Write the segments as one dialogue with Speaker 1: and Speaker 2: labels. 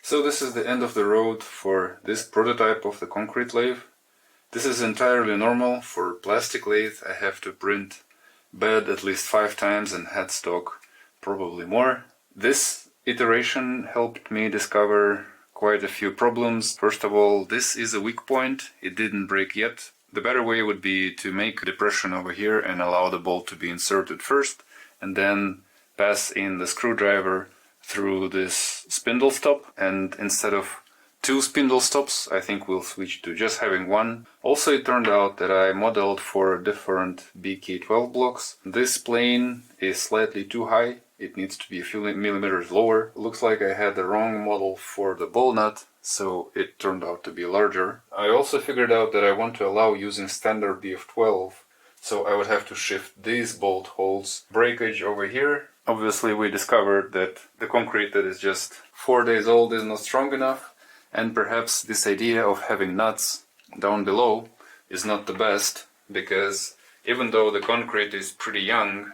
Speaker 1: So this is the end of the road for this prototype of the concrete lathe. This is entirely normal. For plastic lathe I have to print bed at least 5 times and headstock probably more. This iteration helped me discover quite a few problems. First of all, this is a weak point, it didn't break yet. The better way would be to make a depression over here and allow the bolt to be inserted first, and then pass in the screwdriver through this spindle stop, and instead of 2 spindle stops I think we'll switch to just having 1. Also, it turned out that I modeled for different BK12 blocks. This plane is slightly too high, it needs to be a few millimeters lower. Looks like I had the wrong model for the ball nut, so it turned out to be larger. I also figured out that I want to allow using standard BF12, so I would have to shift these bolt holes. Breakage over here. Obviously we discovered that the concrete that is just 4 days old is not strong enough, and perhaps this idea of having nuts down below is not the best, because even though the concrete is pretty young,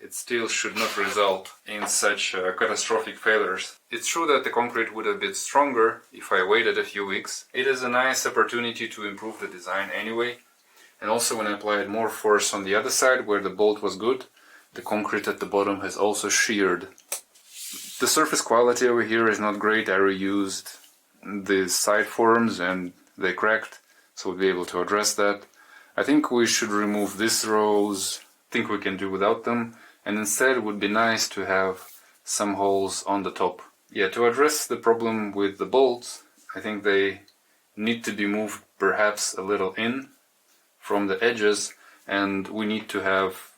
Speaker 1: it still should not result in such catastrophic failures. It's true that the concrete would have been stronger if I waited a few weeks. It is a nice opportunity to improve the design anyway, and also when I applied more force on the other side where the bolt was good, the concrete at the bottom has also sheared. The surface quality over here is not great. I reused the side forms and they cracked, so we'll be able to address that. I think we should remove these rows. I think we can do without them, and instead it would be nice to have some holes on the top. Yeah, to address the problem with the bolts, I think they need to be moved perhaps a little in from the edges, and we need to have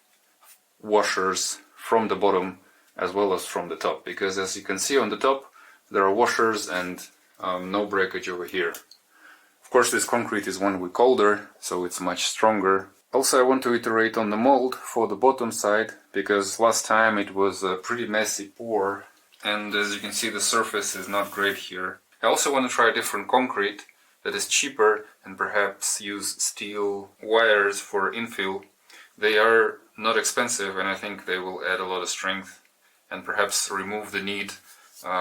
Speaker 1: washers from the bottom as well as from the top, because as you can see on the top there are washers and no breakage over here. Of course, this concrete is 1 week older, so it's much stronger. Also, I want to iterate on the mold for the bottom side, because last time it was a pretty messy pour, and as you can see the surface is not great here. I also want to try a different concrete that is cheaper and perhaps use steel wires for infill. They are not expensive, and I think they will add a lot of strength and perhaps remove the need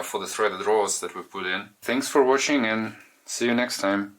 Speaker 1: for the threaded rods that we put in. Thanks for watching, and see you next time.